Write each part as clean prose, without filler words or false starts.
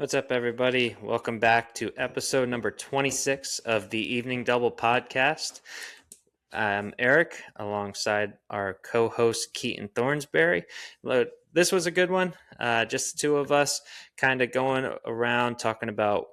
What's up, everybody? Welcome back to episode number 26 of the Evening Double podcast. I'm Eric, alongside our co-host Keeton Thornsberry. This was a good one. Just the two of us kind of going around talking about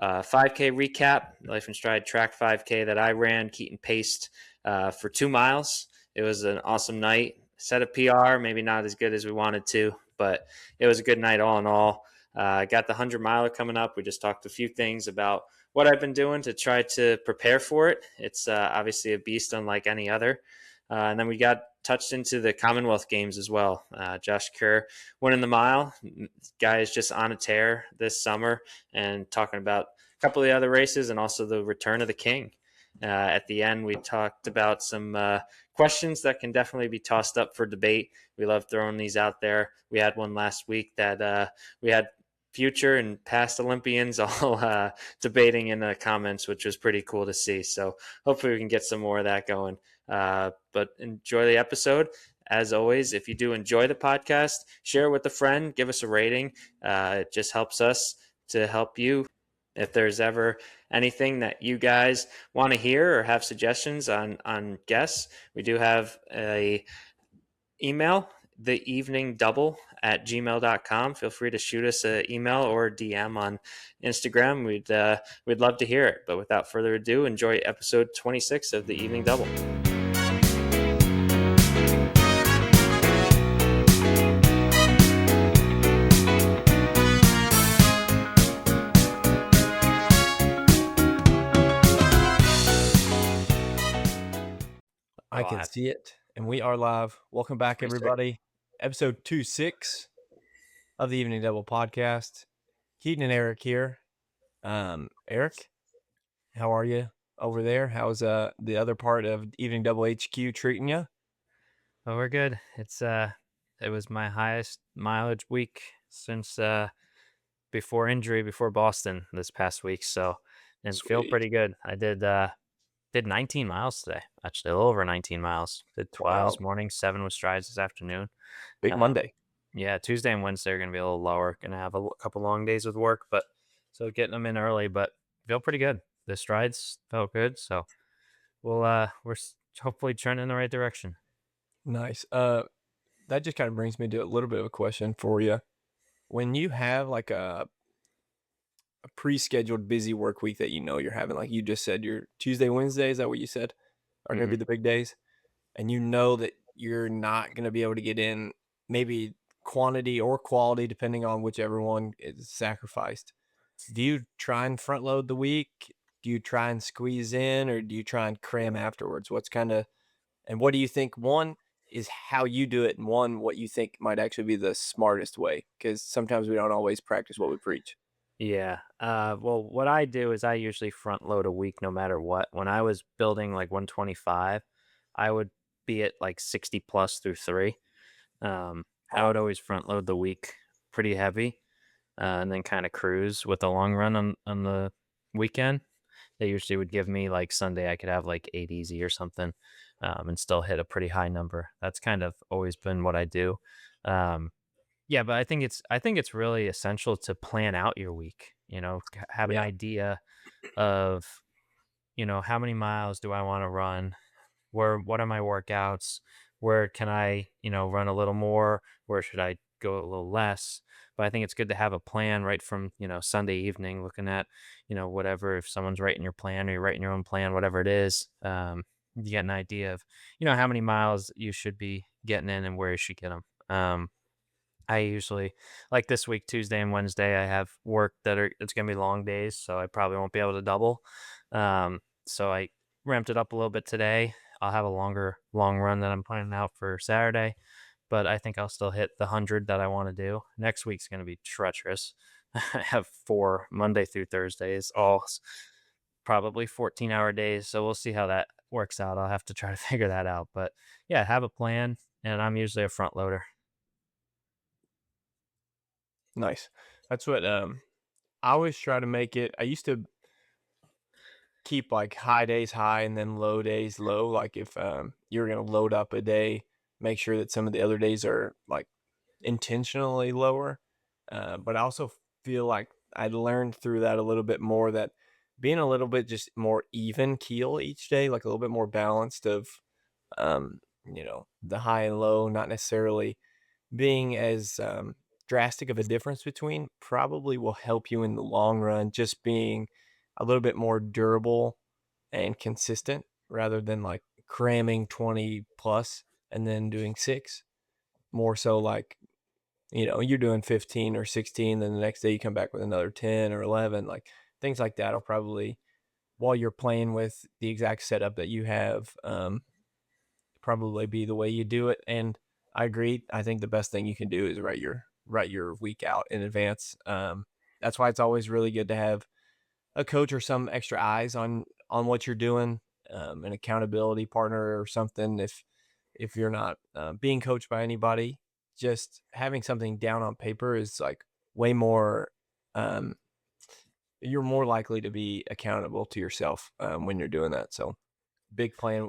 5K recap, Life and Stride track 5K that I ran. Keaton paced for 2 miles. It was an awesome night. Set a PR, maybe not as good as we wanted to, but it was a good night all in all. Got the 100-miler coming up. We just talked a few things about what I've been doing to try to prepare for it. It's obviously a beast unlike any other. And then we got touched into the Commonwealth games as well. Josh Kerr winning the mile. Guy is just on a tear this summer, and talking about a couple of the other races and also the return of the king. At the end, we talked about some questions that can definitely be tossed up for debate. We love throwing these out there. We had one last week that we had future and past Olympians all debating in the comments, which was pretty cool to see. So hopefully we can get some more of that going. But enjoy the episode. As always, if you do enjoy the podcast, share it with a friend, give us a rating. It just helps us to help you. If there's ever anything that you guys want to hear or have suggestions on guests, we do have a email, theeveningdouble@gmail.com. Feel free to shoot us an email or DM on Instagram. We'd love to hear it. But without further ado, enjoy episode 26 of the Evening Double. I can see it, and we are live. Welcome back, everybody. Episode 26 of the Evening Double podcast. Keeton and Eric here. Eric, how are you over there? How's the other part of Evening Double HQ treating you? Oh, we're good. It was my highest mileage week since before Boston this past week. So, and feel pretty good. I did 19 miles today, actually a little over 19 miles. Did 12 this morning, 7 with strides this afternoon. Big Monday. Yeah, Tuesday and Wednesday are going to be a little lower. Going to have a couple long days with work, but so getting them in early, but feel pretty good. The strides felt good, so we're hopefully trending in the right direction. Nice. That just kind of brings me to a little bit of a question for you. When you have like a pre-scheduled busy work week that you're having, like you just said, your Tuesday, Wednesday, is that what you said are going to be the big days, and you know that you're not going to be able to get in maybe quantity or quality depending on whichever one is sacrificed, do you try and front load the week? Do you try and squeeze in, or do you try and cram afterwards? And what do you think, one is how you do it, and one what you think might actually be the smartest way, because sometimes we don't always practice what we preach. Yeah. Well, what I do is I usually front load a week no matter what. When I was building like 125, I would be at like 60 plus through 3. I would always front load the week pretty heavy, and then kind of cruise with the long run on the weekend. They usually would give me like Sunday, I could have like 8 easy or something, and still hit a pretty high number. That's kind of always been what I do. Yeah, but I think it's really essential to plan out your week, have an idea of, how many miles do I want to run? What are my workouts? Where can I, run a little more? Where should I go a little less? But I think it's good to have a plan right from, Sunday evening, looking at, whatever, if someone's writing your plan or you're writing your own plan, whatever it is, you get an idea of, how many miles you should be getting in and where you should get them. I usually, like this week, Tuesday and Wednesday, I have work it's going to be long days, so I probably won't be able to double. So I ramped it up a little bit today. I'll have a long run that I'm planning out for Saturday, but I think I'll still hit the 100 that I want to do. Next week's going to be treacherous. I have 4 Monday through Thursdays, all probably 14-hour days, so we'll see how that works out. I'll have to try to figure that out, but yeah, have a plan, and I'm usually a front loader. Nice. That's what I always try to make it. I used to keep like high days high and then low days low. Like if you're going to load up a day, make sure that some of the other days are like intentionally lower. But I also feel like I learned through that a little bit more that being a little bit just more even keel each day, like a little bit more balanced of, the high and low, not necessarily being as drastic of a difference between, probably will help you in the long run, just being a little bit more durable and consistent rather than like cramming 20 plus and then doing 6. More so like, you're doing 15 or 16, then the next day you come back with another 10 or 11, like things like that will probably, while you're playing with the exact setup that you have, probably be the way you do it. And I agree. I think the best thing you can do is write your week out in advance. That's why it's always really good to have a coach or some extra eyes on what you're doing, an accountability partner or something. If you're not being coached by anybody, just having something down on paper is like way more. You're more likely to be accountable to yourself when you're doing that. So big planner,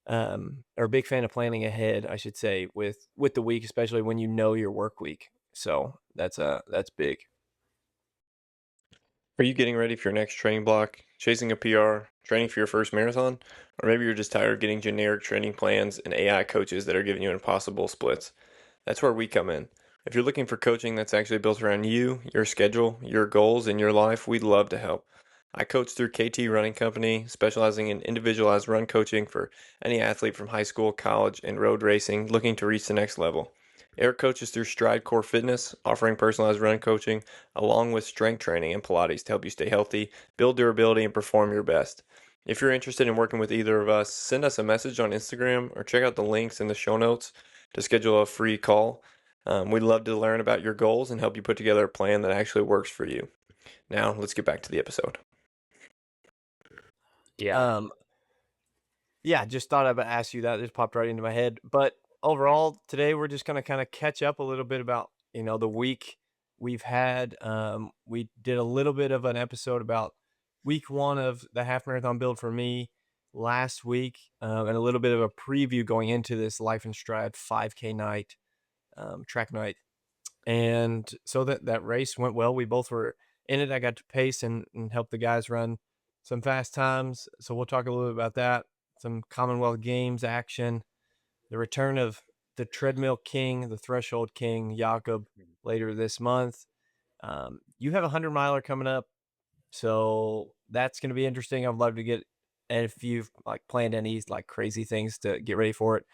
or big fan of planning ahead, I should say, with the week, especially when you know your work week. So that's big. Are you getting ready for your next training block, chasing a PR, training for your first marathon? Or maybe you're just tired of getting generic training plans and AI coaches that are giving you impossible splits? That's where we come in. If you're looking for coaching that's actually built around you, your schedule, your goals, and your life, we'd love to help. I coach through KT Running Company, specializing in individualized run coaching for any athlete from high school, college, and road racing looking to reach the next level. Eric coaches through Stride Core Fitness, offering personalized run coaching along with strength training and Pilates to help you stay healthy, build durability, and perform your best. If you're interested in working with either of us, send us a message on Instagram or check out the links in the show notes to schedule a free call. We'd love to learn about your goals and help you put together a plan that actually works for you. Now, let's get back to the episode. Yeah. Yeah, just thought I'd ask you that. It just popped right into my head. But overall, today we're just gonna kind of catch up a little bit about the week we've had. We did a little bit of an episode about week 1 of the half marathon build for me last week, and a little bit of a preview going into this Life and Stride 5K night, track night. And so that race went well. We both were in it. I got to pace and help the guys run some fast times. So we'll talk a little bit about that. Some Commonwealth Games action, the return of the treadmill king, the threshold king, Jakob, later this month. You have a 100-miler coming up, so that's going to be interesting. I'd love to get, and if you've like planned any like crazy things to get ready for it.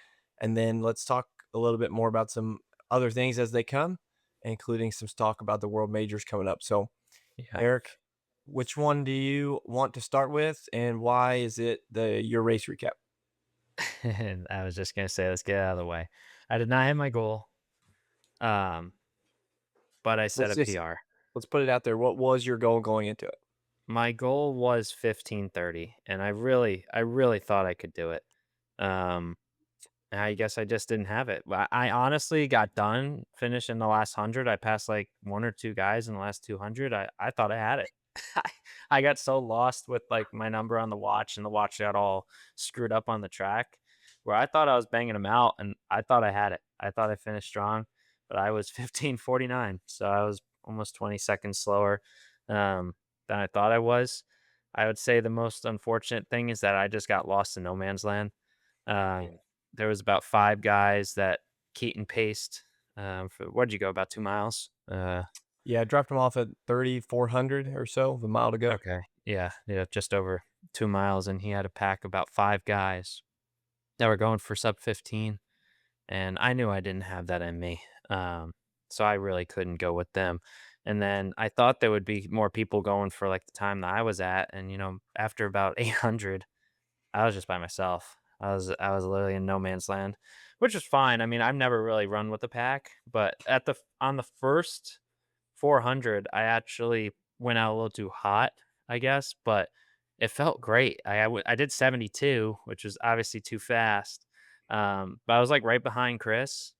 And then let's talk a little bit more about some other things as they come, including some talk about the world majors coming up. So, Yeah. Eric, which one do you want to start with, and why is it your race recap? And I was just gonna say, let's get out of the way. I did not hit my goal, but I set Let's a just PR. let's put it out there. What was your goal going into it? My goal was 15:30, and I really thought I could do it. Um, I guess I just didn't have it. I honestly got done finishing the last 100. I passed like 1 or 2 guys in the last 200. I thought I had it. I I got so lost with like my number on the watch, and the watch got all screwed up on the track where I thought I was banging them out, and I thought I had it. I thought I finished strong, but I was 15:49, so I was almost 20 seconds slower than I thought I was. I would say the most unfortunate thing is that I just got lost in no man's land. Um, there was about 5 guys that Keeton paced, for where'd you go? About 2 miles? Yeah, I dropped him off at 3,400 or so, the mile to go. Okay. Yeah, just over 2 miles, and he had to pack about 5 guys that were going for sub 15, and I knew I didn't have that in me, so I really couldn't go with them, and then I thought there would be more people going for, like, the time that I was at, and, after about 800, I was just by myself. I was literally in no man's land, which is fine. I mean, I've never really run with a pack, but on the first 400, I actually went out a little too hot, I guess, but it felt great. I did 72, which was obviously too fast, but I was like right behind Chris,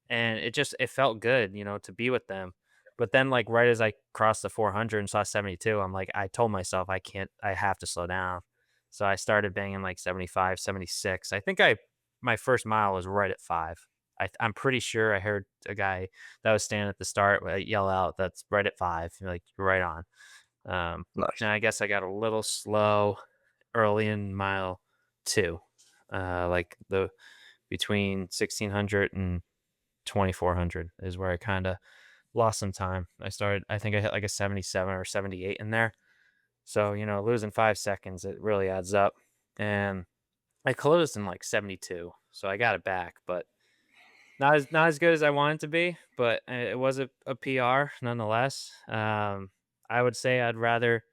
and it felt good, to be with them. But then, like right as I crossed the 400 and saw 72, I told myself I can't, I have to slow down. So I started banging like 75, 76. I think my first mile was right at 5. I'm pretty sure I heard a guy that was standing at the start yell out, "That's right at 5." Like, you're right on. Nice. And I guess I got a little slow early in mile 2, like the between 1600 and 2400 is where I kind of lost some time. I think I hit like a 77 or 78 in there. So, losing 5 seconds, it really adds up. And I closed in like 72. So I got it back, but not as good as I wanted it to be, but it was a PR nonetheless. I would say I'd rather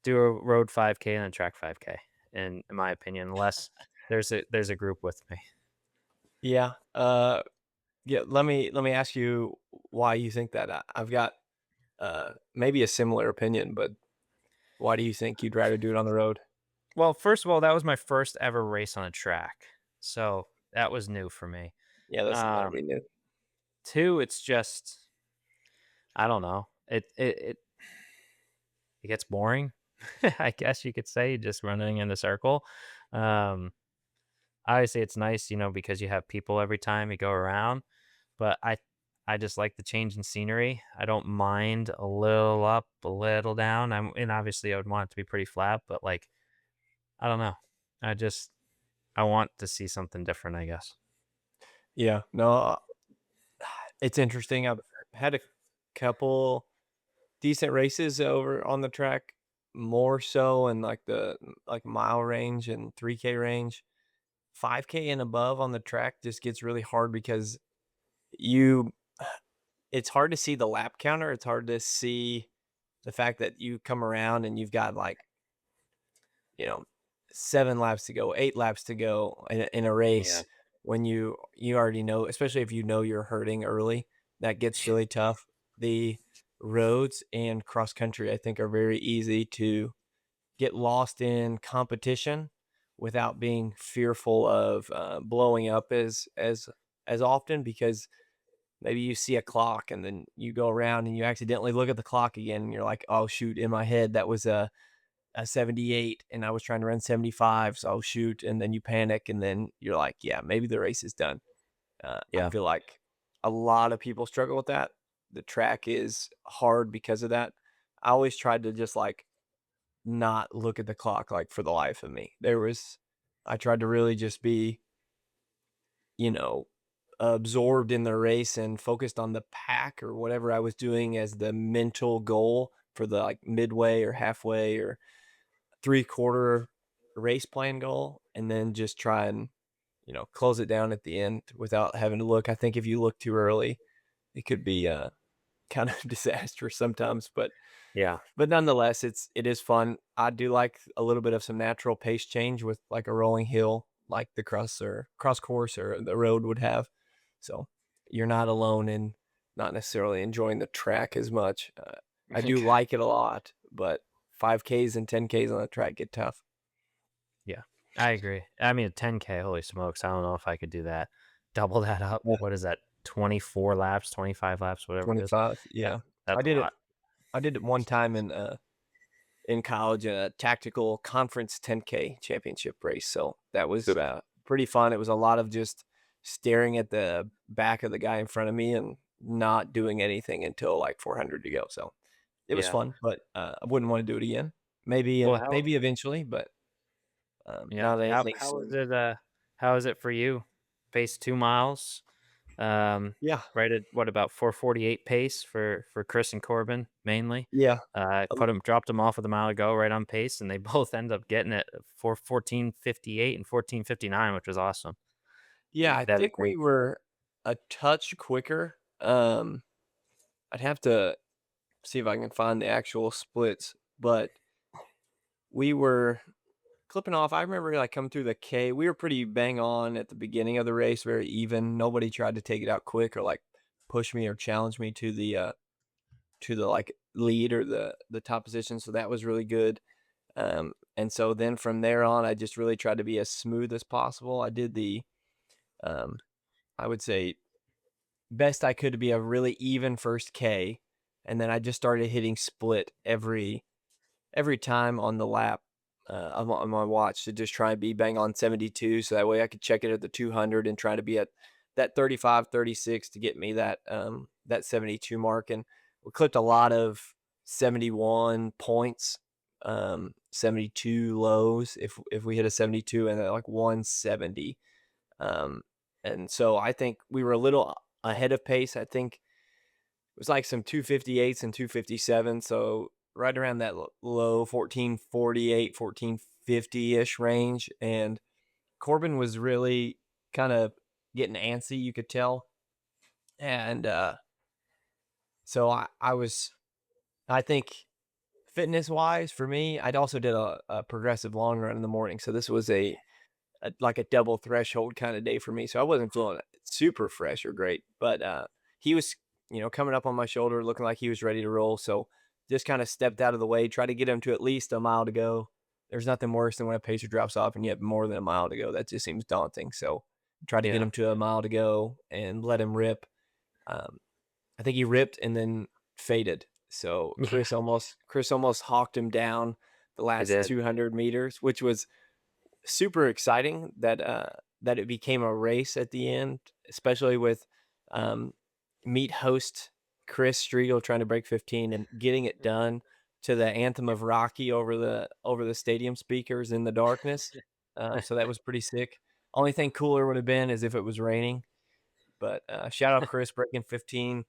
do a road 5K than a track 5K, in my opinion, unless there's a group with me. Yeah. Yeah. Let me ask you why you think that. I've got maybe a similar opinion, but why do you think you'd rather do it on the road? Well, first of all, that was my first ever race on a track, so that was new for me. Yeah, that'll Um, be new. 2, it's just I don't know. It gets boring. I guess you could say, just running in a circle. Um, Obviously, it's nice, because you have people every time you go around. But I just like the change in scenery. I don't mind a little up, a little down. And obviously I would want it to be pretty flat, but like I don't know. I want to see something different, I guess. Yeah. No, it's interesting. I've had a couple decent races over on the track, more so in like the mile range and 3K range. 5K and above on the track just gets really hard because you it's hard to see the lap counter. It's hard to see the fact that you come around and you've got like, you know, 7 laps to go, 8 laps to go in a Yeah. race when you already know, especially if you know you're hurting early, that gets really tough. The roads and cross country, I think, are very easy to get lost in competition without being fearful of blowing up as often, because maybe you see a clock and then you go around and you accidentally look at the clock again and you're like, oh shoot, in my head that was a 78 and I was trying to run 75, so oh shoot, and then you panic and then you're like, yeah, maybe the race is done. I Yeah. feel like a lot of people struggle with that. The track is hard because of that. I always tried to just like not look at the clock, like, for the life of me. I tried to really just be, you know, absorbed in the race and focused on the pack or whatever I was doing as the mental goal for the like midway or halfway or 3/4 race plan goal, and then just try and, close it down at the end without having to look. I think if you look too early, it could be kind of disastrous sometimes, Yeah. but nonetheless, it is fun. I do like a little bit of some natural pace change with like a rolling hill, like the cross course or the road would have. So you're not alone in not necessarily enjoying the track as much. I do like it a lot, but 5Ks and 10Ks on the track get tough. Yeah. I agree. I mean, a 10K, holy smokes. I don't know if I could do that. Double that up. Yeah. What is that? 24 laps, 25 laps, whatever it is. 25. That, Yeah. I that's a did it. lot. I did it one time in college in a tactical conference 10K championship race. So that was pretty fun. It was a lot of just staring at the back of the guy in front of me and not doing anything until like 400 to go. So it was Yeah. fun, but I wouldn't want to do it again. Maybe Well, and maybe eventually, but yeah. not How anything how is soon. it how is it for you? Pace 2 miles. Um Yeah, right at what about 448 pace for Chris and Corbin mainly. yeah, um, Dropped them off with a mile ago right on pace, and they both end up getting it for 14:58 and 14:59, which was awesome. yeah. I That think we were a touch quicker. I'd have to see if I can find the actual splits, but we were clipping off. I remember like coming through the K. We were pretty bang on at the beginning of the race, very even. Nobody tried to take it out quick or like push me or challenge me to the like lead or the top position. So that was really good. And so then from there on, I just really tried to be as smooth as possible. I did um, I would say best I could to be a really even first K, and then I just started hitting split every time on the lap on my watch to just try and be bang on 72, so that way I could check it at the 200 and try to be at that 35, 36 to get me that 72 mark. And we clipped a lot of 71 points, 72 lows if we hit a 72, and like 170. And so I think we were a little ahead of pace. I think it was like some 258s and 257. So right around that low 1448, 1450-ish range. And Corbin was really kind of getting antsy, you could tell. And so I think fitness wise for me, I'd also did a progressive long run in the morning. So this was like a double threshold kind of day for me. So I wasn't feeling super fresh or great, but he was, coming up on my shoulder, looking like he was ready to roll. So just kind of stepped out of the way, tried to get him to at least a mile to go. There's nothing worse than when a pacer drops off and you have more than a mile to go. That just seems daunting. So tried to get him to a mile to go and let him rip. I think he ripped and then faded. So Chris almost hawked him down the last 200 meters, which was super exciting that it became a race at the end, especially with meet host Chris Striegel trying to break 15 and getting it done to the anthem of Rocky over the stadium speakers in the darkness. So that was pretty sick. Only thing cooler would have been is if it was raining. But shout out Chris breaking 15,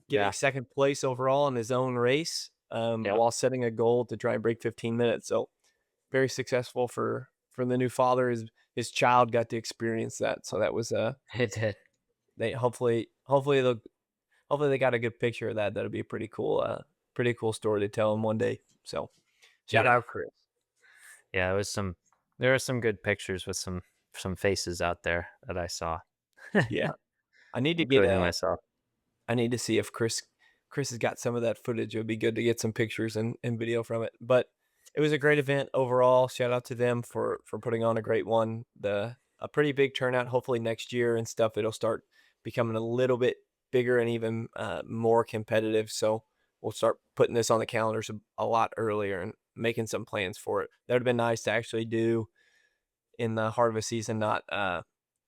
getting second place overall in his own race, while setting a goal to try and break 15 minutes. So very successful for the new father. His child got to experience that. So that was It did. they hopefully they got a good picture of that. That'll be a pretty cool story to tell him one day. So shout out Chris. Yeah, there are some good pictures with some faces out there that I saw. Yeah. I need to including myself. I need to see if Chris has got some of that footage. It would be good to get some pictures and video from it. But it was a great event overall. Shout out to them for putting on a great one. A pretty big turnout. Hopefully next year and stuff, it'll start becoming a little bit bigger and even more competitive. So we'll start putting this on the calendars a lot earlier and making some plans for it. That would have been nice to actually do in the heart of a season, not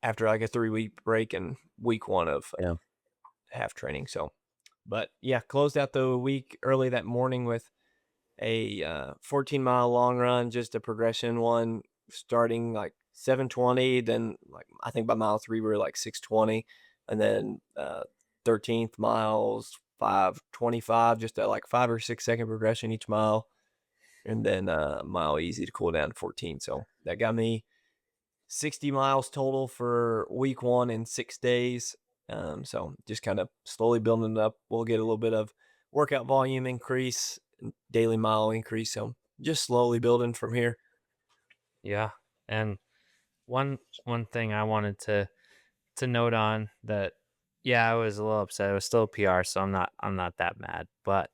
after like a 3-week break and week one of half training. So, but yeah, closed out the week early that morning with a 14-mile long run, just a progression one, starting like 7:20. Then like I think by mile 3 we were like 6:20, and then 13th miles 5:25, just a like 5 or 6 second progression each mile, and then mile easy to cool down to 14. So that got me 60 miles total for week 1 in 6 days. So just kind of slowly building it up. We'll get a little bit of workout volume increase, daily mile increase. So just slowly building from here. Yeah. And one thing I wanted to note on that, I was a little upset. It was still a PR, so I'm not that mad. But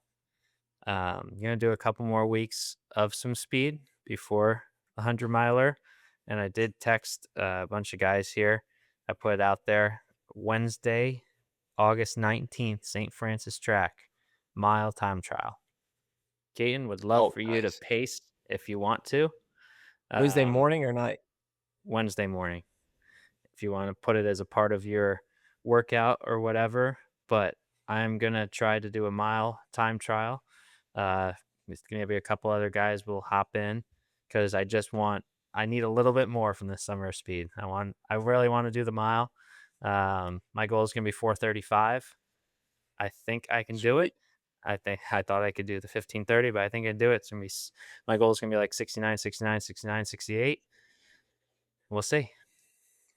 you're gonna do a couple more weeks of some speed before a 100-miler. And I did text a bunch of guys here. I put it out there. Wednesday, August 19th, St. Francis Track, mile time trial. Keeton, would love for you to pace if you want to. Wednesday morning or night? Wednesday morning. If you want to put it as a part of your workout or whatever. But I'm going to try to do a mile time trial. There's going to be a couple other guys will hop in because I need a little bit more from this summer of speed. I really want to do the mile. My goal is going to be 4:35. I think I can do it. I thought I could do the 15:30, but I think I can do it. It's going to be, my goal is going to be like 69, 69, 69, 68. We'll see.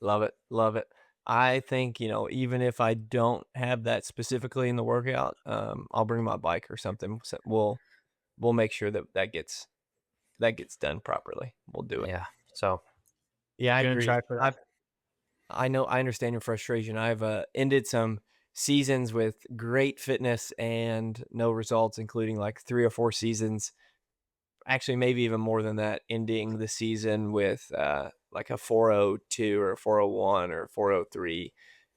Love it. Love it. I think, even if I don't have that specifically in the workout, I'll bring my bike or something. So we'll make sure that gets done properly. We'll do it. Yeah. So yeah, I agree. Try for that. I understand your frustration. I've ended some seasons with great fitness and no results, including like 3 or 4 seasons. Actually, maybe even more than that, ending the season with like a 4:02 or a 4:01 or 4:03,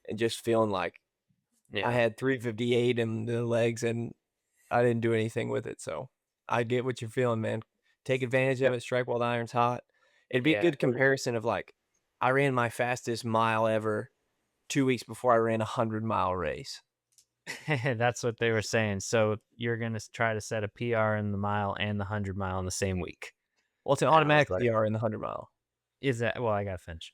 and just feeling like I had 3:58 in the legs and I didn't do anything with it. So I get what you're feeling, man. Take advantage of it. Strike while the iron's hot. It'd be a good comparison of like, I ran my fastest mile ever 2 weeks before I ran a 100-mile race. That's what they were saying. So you're gonna try to set a PR in the mile and the 100-mile in the same week. Well, it's an And I was automatic like, PR in the 100-mile. is that? Well, I gotta finish.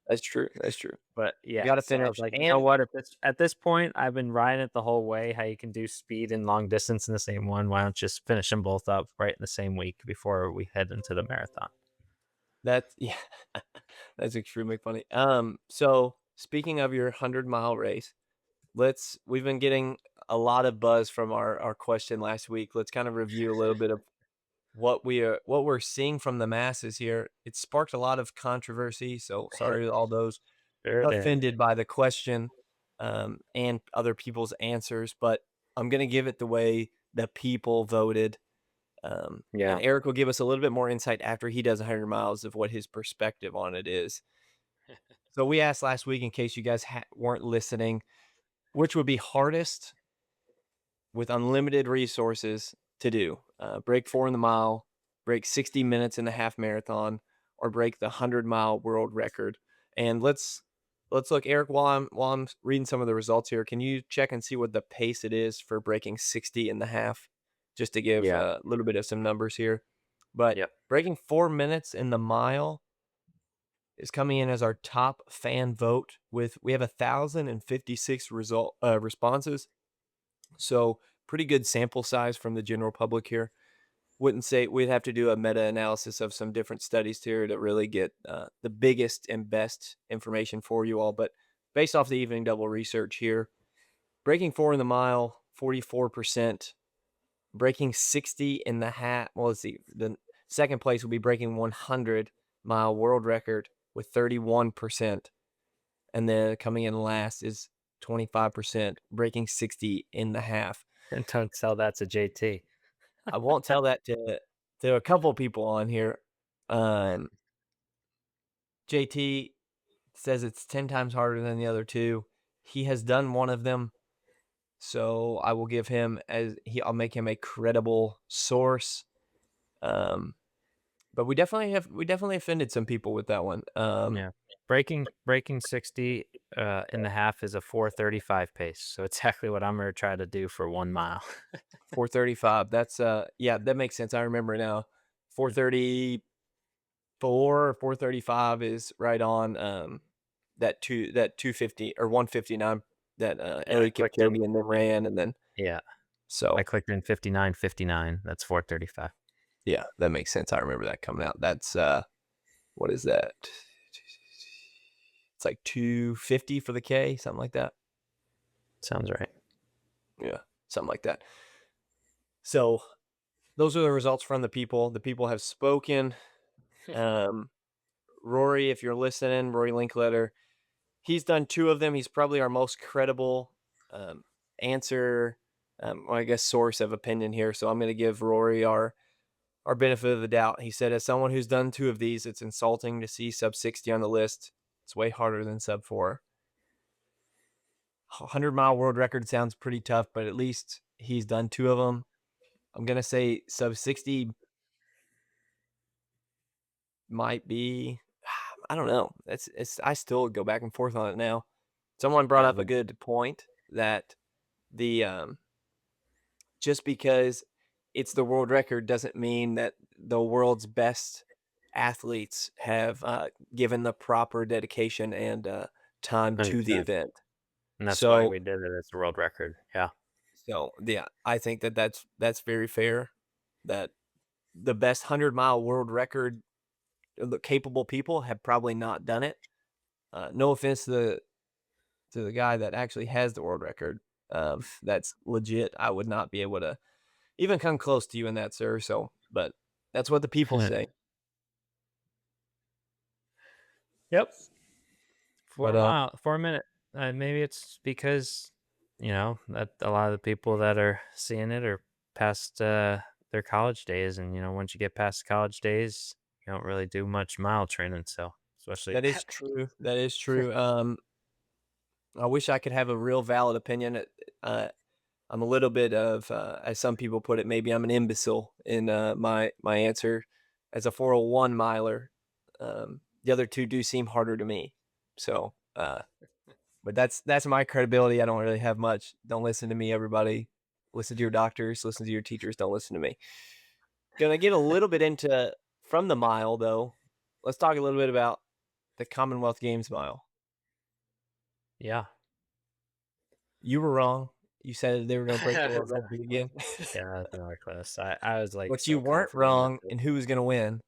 That's true. That's true. But yeah, gotta so I finish. was like, you And know what? At this point, I've been riding it the whole way. How you can do speed and long distance in the same one? Why don't you just finish them both up right in the same week before we head into the marathon? that's yeah, that's extremely funny. So speaking of your 100-mile race, we've been getting a lot of buzz from our question last week. Let's kind of review a little bit of what we're seeing from the masses here. It sparked a lot of controversy, so sorry to all those Sure did. offended by the question and other people's answers, but I'm gonna give it the way the people voted. Yeah. And Eric will give us a little bit more insight after he does 100 miles of what his perspective on it is. So we asked last week, in case you guys weren't listening, which would be hardest with unlimited resources to do: break 4 in the mile, break 60 minutes in the half marathon, or break the 100-mile world record. And let's look, Eric, while I'm reading some of the results here. Can you check and see what the pace it is for breaking 60 in the half, just to give Yeah. a little bit of some numbers here? But Yep. breaking 4 minutes in the mile is coming in as our top fan vote. We have 1,056 responses. So pretty good sample size from the general public here. Wouldn't say we'd have to do a meta-analysis of some different studies here to really get the biggest and best information for you all. But based off the evening double research here, breaking 4 in the mile, 44%. Breaking 60 in the half. Well, let's see. The second place will be breaking 100-mile world record with 31%. And then coming in last is 25%, breaking 60 in the half. And don't tell that to JT. I won't tell that to a couple people on here. JT says it's 10 times harder than the other two. He has done one of them, so I will give him I'll make him a credible source. But we definitely offended some people with that one. Yeah. Breaking 60 in the half is a 4:35 pace. So exactly what I'm gonna try to do for 1 mile. 4:35. That's yeah, that makes sense. I remember now. 4:34 or 4:35 is right on that 250 or 159 that Erik clicked in. Kipchoge and then ran, and then Yeah. so I clicked in 59:59. That's 4:35. yeah, that makes sense. I remember that coming out. That's what is that? It's like 250 for the K, something like that. Sounds right. Yeah, something like that. So those are the results from the people. The people have spoken. Rory, if you're listening, Rory Linkletter, he's done 2 of them. He's probably our most credible answer, or I guess source of opinion here. So I'm going to give Rory our benefit of the doubt. He said, as someone who's done 2 of these, it's insulting to see sub 60 on the list. It's way harder than sub 4. 100-mile world record sounds pretty tough, but at least he's done 2 of them. I'm going to say sub 60 might be, I don't know. I still go back and forth on it now. Someone brought up a good point that the just because it's the world record doesn't mean that the world's best athletes have given the proper dedication and time to the 100%. event. And that's why So we did it as a world record. Yeah. So yeah, I think that's very fair. That the best 100-mile world record capable people have probably not done it. No offense to the guy that actually has the world record. That's legit. I would not be able to even come close to you in that, sir. So, but that's what the people say. Yep. But 4 minute. Maybe it's because, that a lot of the people that are seeing it are past their college days. And, once you get past college days, you don't really do much mile training. So, especially. that is true. That is true. I wish I could have a real valid opinion. I'm a little bit of, as some people put it, maybe I'm an imbecile in my answer as a 401 miler. The other 2 do seem harder to me. So But that's my credibility. I don't really have much. Don't listen to me, everybody. Listen to your doctors. Listen to your teachers. Don't listen to me. Gonna get a little bit into from the mile though. Let's talk a little bit about the Commonwealth Games mile. Yeah. You were wrong. You said they were going to break the world record again. Yeah, that's nowhere close. I was like, But so you weren't confident in wrong it. in who was going to win.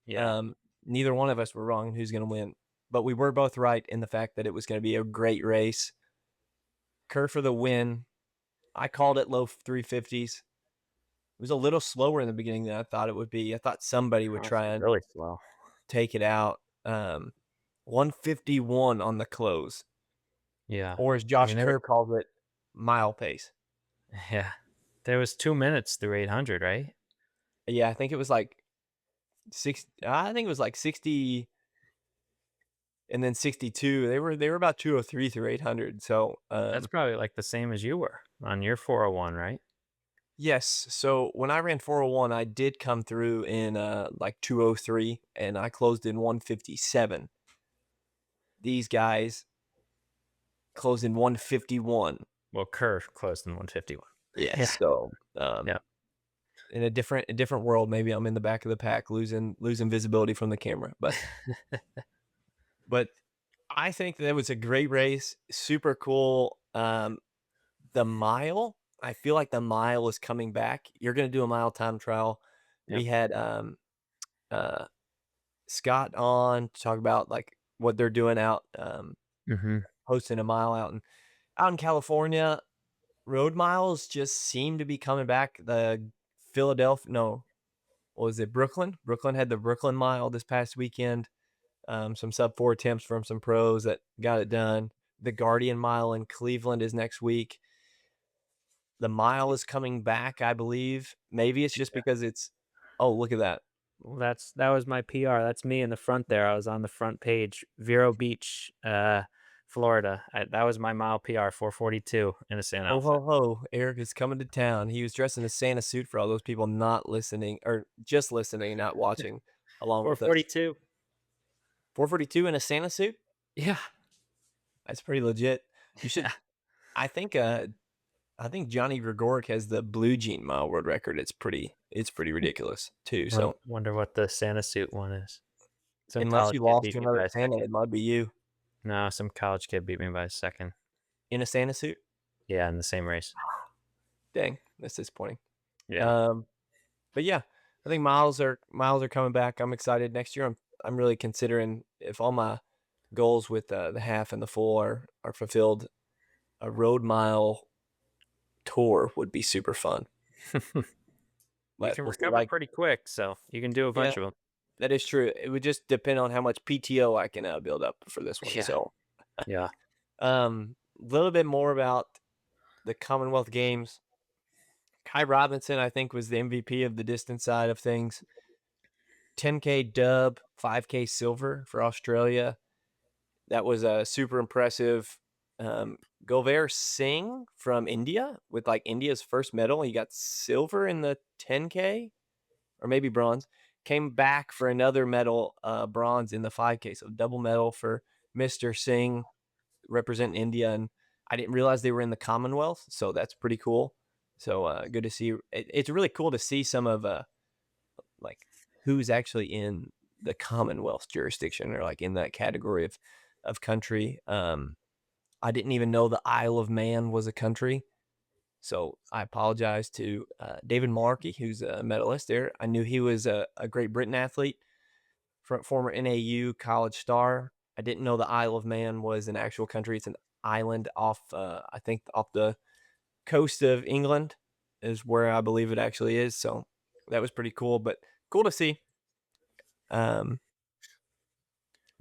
Yeah. Neither one of us were wrong in who's going to win. But we were both right in the fact that it was going to be a great race. Kerr for the win. I called it low 350s. It was a little slower in the beginning than I thought it would be. I thought somebody would try and really slow. take it out. 151 on the close. Yeah. Or as Josh Kerr calls it, mile pace. Yeah. There was 2 minutes through 800, right? Yeah, I think it was like 60 and then 62. They were about 203 through 800. So That's probably like the same as you were on your 401, right? yes. So when I ran 401, I did come through in like 203 and I closed in 157. These guys closed in 151. Well, Kerr closed in 151. Yes. Yeah. So Yeah. in a different world, maybe I'm in the back of the pack losing visibility from the camera. But I think that was a great race. Super cool. The mile, I feel like the mile is coming back. You're going to do a mile time trial. Yep. We had Scott on to talk about like what they're doing out hosting a mile out in California. Road miles just seem to be coming back. The Brooklyn? Brooklyn had the Brooklyn mile this past weekend. Some sub 4 attempts from some pros that got it done. The Guardian mile in Cleveland is next week. The mile is coming back, I believe. Maybe it's just because it's. Oh, look at that! Well, that was my PR. That's me in the front there. I was on the front page. Vero Beach, Florida. That was my mile PR, 442 in a Santa Oh outfit. ho ho! Eric is coming to town. He was dressed in a Santa suit for all those people not listening or just listening, not watching. Along with us. 442. 442 in a Santa suit. Yeah. That's pretty legit. You should. Yeah. I think Johnny Gregoric has the blue jean mile world record. It's pretty ridiculous too. So Wonder what the Santa suit one is. Some unless you college kid lost beat to me by another a Santa, second. it might be you No, some college kid beat me by a second. in a Santa suit. Yeah, in the same race. Dang, that's disappointing. Yeah. But yeah, I think miles are coming back. I'm excited. Next year, I'm really considering if all my goals with the half and the full are fulfilled, a road mile tour would be super fun. You can recover pretty quick, so you can do a bunch of them. That is true. It would just depend on how much PTO I can build up for this one. Yeah. So, yeah. A little bit more about the Commonwealth Games. Kai Robinson, I think, was the MVP of the distance side of things. 10K dub, 5K silver for Australia. That was super impressive. Gover Singh from India with like India's first medal. He got silver in the 10K or maybe bronze. Came back for another medal, bronze in the 5K. So double medal for Mr. Singh representing India. And I didn't realize they were in the Commonwealth. So that's pretty cool. So good to see. It's really cool to see some of like who's actually in the Commonwealth jurisdiction or like in that category of country. I didn't even know the Isle of Man was a country. So I apologize to David Malarkey, who's a medalist there. I knew he was a Great Britain athlete, former NAU college star. I didn't know the Isle of Man was an actual country. It's an island off, I think, off the coast of England is where I believe it actually is. So that was pretty cool, but cool to see. But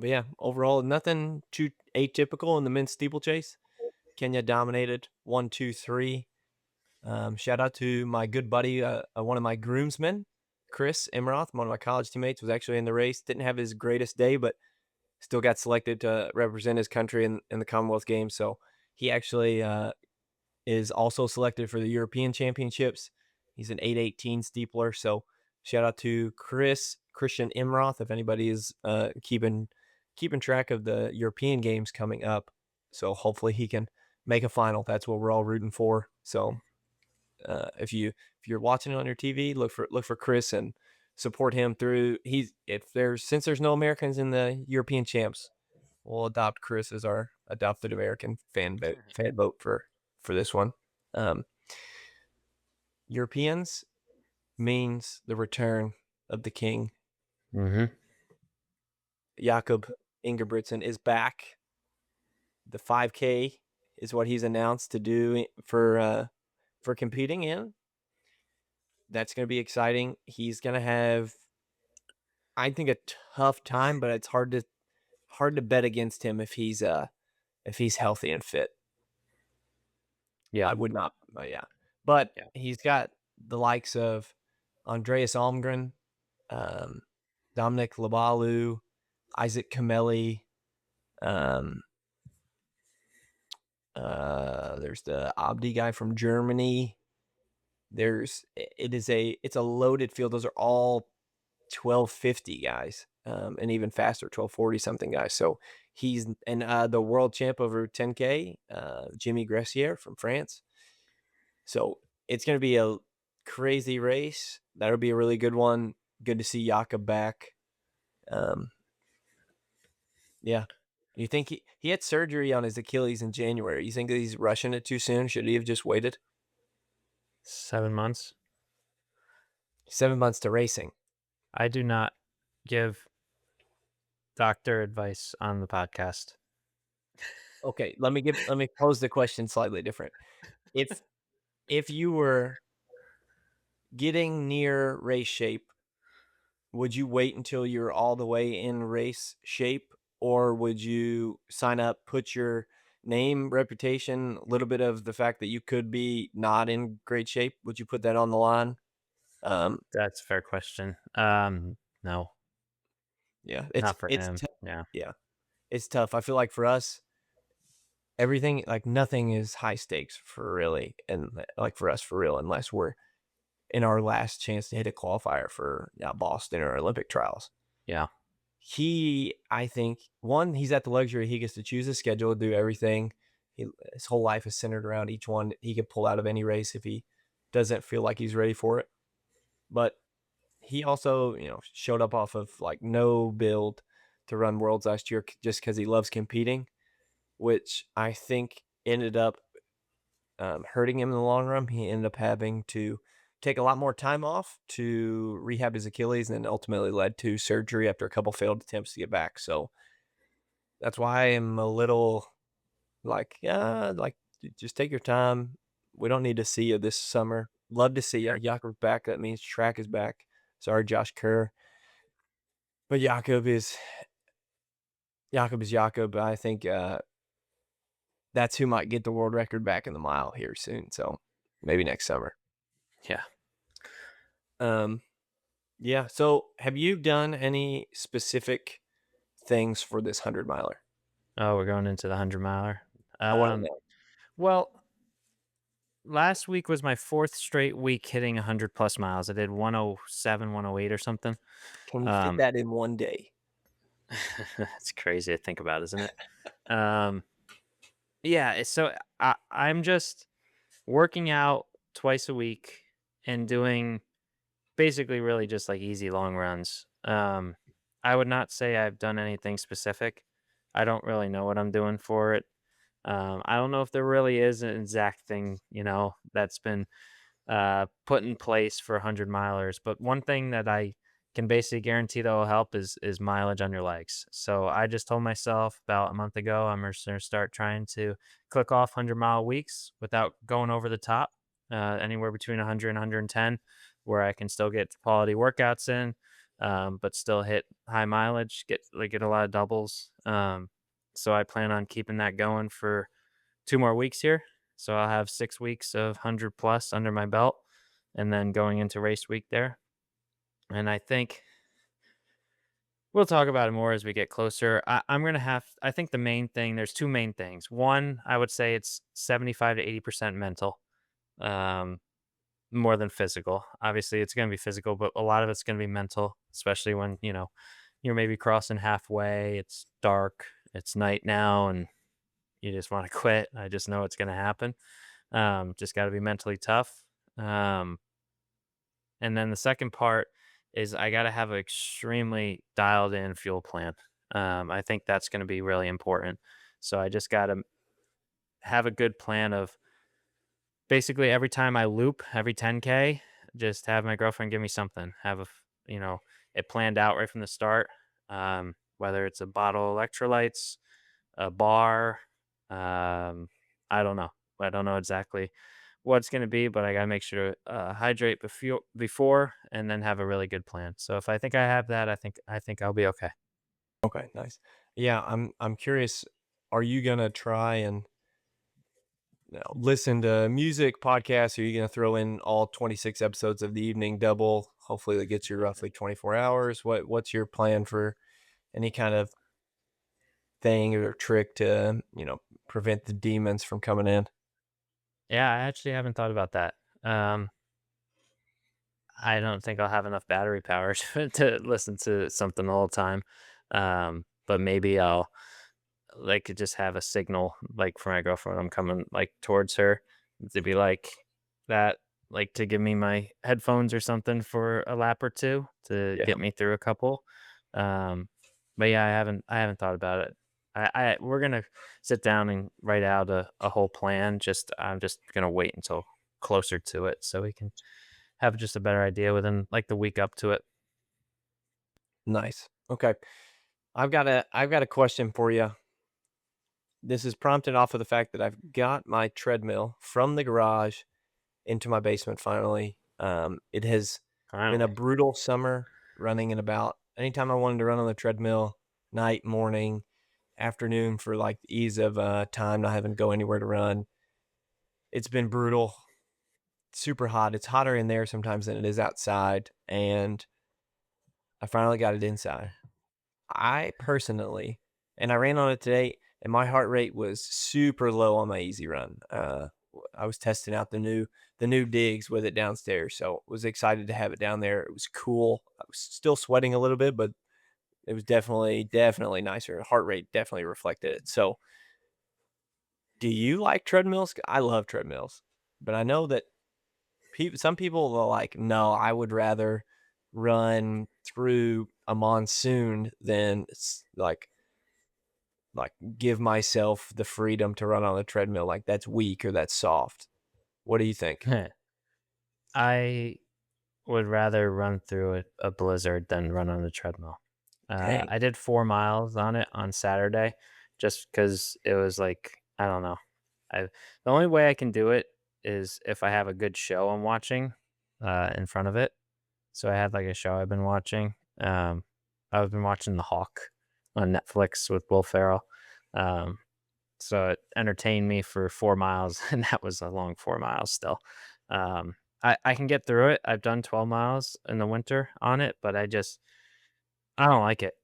yeah, overall, nothing too atypical in the men's steeplechase. Kenya dominated 1, 2, 3. Shout out to my good buddy, one of my groomsmen, Chris Imroth, one of my college teammates, was actually in the race. Didn't have his greatest day, but still got selected to represent his country in the Commonwealth Games. So he actually is also selected for the European Championships. He's an 818 steepler. So shout out to Christian Imroth, if anybody is keeping keeping track of the European games coming up. So hopefully he can make a final. That's what we're all rooting for. So if you're watching it on your TV, look for Chris and support him through. Since there's no Americans in the European champs, we'll adopt Chris as our adopted American fan vote for this one. Europeans means the return of the king. Mm-hmm. Jakob Ingebrigtsen is back. The 5K is what he's announced to do for competing in. That's going to be exciting. He's going to have, I think, a tough time, but it's hard to bet against him if he's healthy and fit. Yeah. I would not. Yeah. But Yeah. he's got the likes of Andreas Almgren, Dominic Labalu, Isaac Kameli. There's the Abdi guy from Germany. It's a loaded field. Those are all 1250 guys, and even faster, 1240 something guys. So he's the world champ over 10K, Jimmy Gressier from France. So it's going to be a crazy race. That'll be a really good one. Good to see Jakob back. Yeah. You think he had surgery on his Achilles in January? You think that he's rushing it too soon? Should he have just waited 7 months. 7 months to racing? I do not give doctor advice on the podcast. Okay, let me pose the question slightly different. If you were getting near race shape, would you wait until you're all the way in race shape, or would you sign up, put your name, reputation, a little bit of the fact that you could be not in great shape? Would you put that on the line? That's a fair question. No, Yeah, not for him. Yeah, it's tough. I feel like for us, everything, like nothing is high stakes for really, and like for us for real, unless we're in our last chance to hit a qualifier for Boston or Olympic trials. Yeah. I think, he's at the luxury. He gets to choose his schedule, do everything. His whole life is centered around each one. He could pull out of any race if he doesn't feel like he's ready for it. But he also, showed up off of like no build to run Worlds last year just because he loves competing, which I think ended up hurting him in the long run. He ended up having to take a lot more time off to rehab his Achilles, and then ultimately led to surgery after a couple failed attempts to get back. So that's why I am a little like, just take your time. We don't need to see you this summer. Love to see you. Jakob's back. That means track is back. Sorry, Josh Kerr. But Jakob is Jakob. I think that's who might get the world record back in the mile here soon. So maybe next summer. Yeah. Yeah. So have you done any specific things for this 100-miler? Oh, we're going into the 100-miler. I want to know. Well, last week was my 4th straight week hitting 100+ miles. I did 107, 108 or something. Can you fit that in one day? That's crazy to think about, isn't it? Yeah. So I'm just working out twice a week and doing basically really just like easy long runs. I would not say I've done anything specific. I don't really know what I'm doing for it. I don't know if there really is an exact thing, that's been put in place for 100-milers. But one thing that I can basically guarantee that will help is mileage on your legs. So I just told myself about a month ago I'm going to start trying to click off 100-mile weeks without going over the top, anywhere between 100 and 110, where I can still get quality workouts in, but still hit high mileage, get a lot of doubles. So I plan on keeping that going for 2 more weeks here. So I'll have 6 weeks of 100+ under my belt, and then going into race week there. And I think we'll talk about it more as we get closer. I'm going to I think the main thing, there's 2 main things. One, I would say it's 75 to 80% mental, more than physical. Obviously, it's going to be physical, but a lot of it's going to be mental, especially when, you're maybe crossing halfway, it's dark, it's night now, and you just want to quit. I just know it's going to happen. Just got to be mentally tough. Um, and then the second part is I got to have an extremely dialed in fuel plan. I think that's going to be really important. So I just got to have a good plan of basically every time I loop, every 10K, just have my girlfriend give me something. It planned out right from the start. Whether it's a bottle of electrolytes, a bar, I don't know. I don't know exactly what it's going to be, but I got to make sure to hydrate before and then have a really good plan. So if I think I have that, I think I'll be okay. Okay, nice. Yeah, I'm curious. Are you gonna try and listen to music podcasts? Are you gonna throw in all 26 episodes of the Evening Double? Hopefully, that gets you roughly 24 hours. What's your plan for any kind of thing or trick to prevent the demons from coming in? Yeah, I actually haven't thought about that. I don't think I'll have enough battery power to listen to something all the time. But maybe I'll like just have a signal like for my girlfriend I'm coming like towards her to be like that, like to give me my headphones or something for a lap or two to Yeah, get me through a couple. Um, but yeah, I haven't thought about it. We're gonna sit down and write out a whole plan. I'm just gonna wait until closer to it so we can have just a better idea within like the week up to it. nice. Okay, I've got a question for you. This is prompted off of the fact that I've got my treadmill from the garage into my basement finally. It has been a Finally. brutal summer running in about anytime I wanted to run on the treadmill, night, morning, afternoon for like the ease of time, not having to go anywhere to run. It's been brutal, super hot. It's hotter in there sometimes than it is outside. And I finally got it inside. I personally, and I ran on it today, and my heart rate was super low on my easy run. I was testing out the new digs with it downstairs, so was excited to have it down there. It was cool. I was still sweating a little bit, but it was definitely nicer. Heart rate definitely reflected it. So, do you like treadmills? I love treadmills, but I know that some people will like, no, I would rather run through a monsoon than like give myself the freedom to run on a treadmill. Like that's weak or that's soft. What do you think? I would rather run through a blizzard than run on the treadmill. Dang. I did 4 miles on it on Saturday just because it was like, I don't know. The only way I can do it is if I have a good show I'm watching in front of it. So I had like a show I've been watching. I've been watching The Hawk on Netflix with Will Ferrell. Um, so it entertained me for 4 miles, and that was a long 4 miles still. I can get through it. I've done 12 miles in the winter on it, but I don't like it.